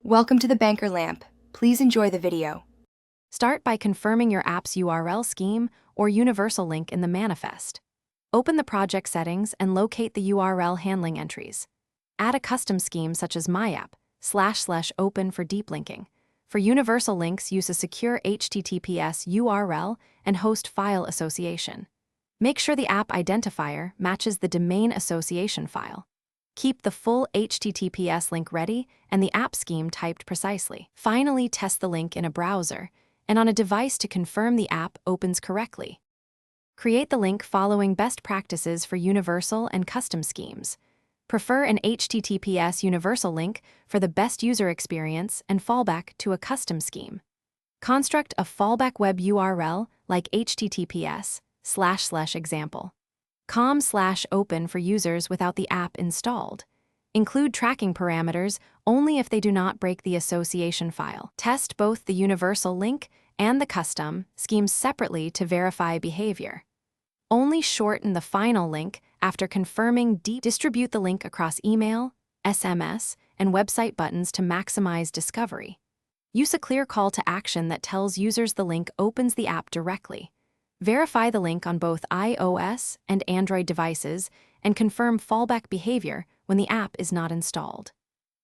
Welcome to the Banker Lamp. Please enjoy the video. Start by confirming your app's URL scheme or universal link in the manifest. Open the project settings and locate the URL handling entries. Add a custom scheme such as myapp//open for deep linking. For universal links, use a secure HTTPS URL and host file association. Make sure the app identifier matches the domain association file. Keep the full HTTPS link ready and the app scheme typed precisely. Finally, test the link in a browser and on a device to confirm the app opens correctly. Create the link following best practices for universal and custom schemes. Prefer an HTTPS universal link for the best user experience and fallback to a custom scheme. Construct a fallback web URL like https://example. com/open for users without the app installed. Include tracking parameters only if they do not break the association file. Test both the universal link and the custom schemes separately to verify behavior. Only shorten the final link after confirming. Distribute the link across email, SMS, and website buttons to maximize discovery. Use a clear call to action that tells users the link opens the app directly. Verify the link on both iOS and Android devices and confirm fallback behavior when the app is not installed.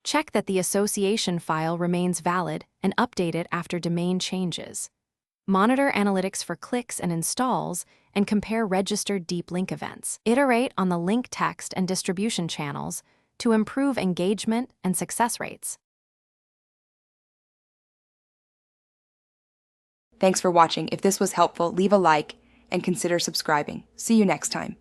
Check that the association file remains valid and update it after domain changes. Monitor analytics for clicks and installs and compare registered deep link events. Iterate on the link text and distribution channels to improve engagement and success rates. Thanks for watching. If this was helpful, leave a like and consider subscribing. See you next time.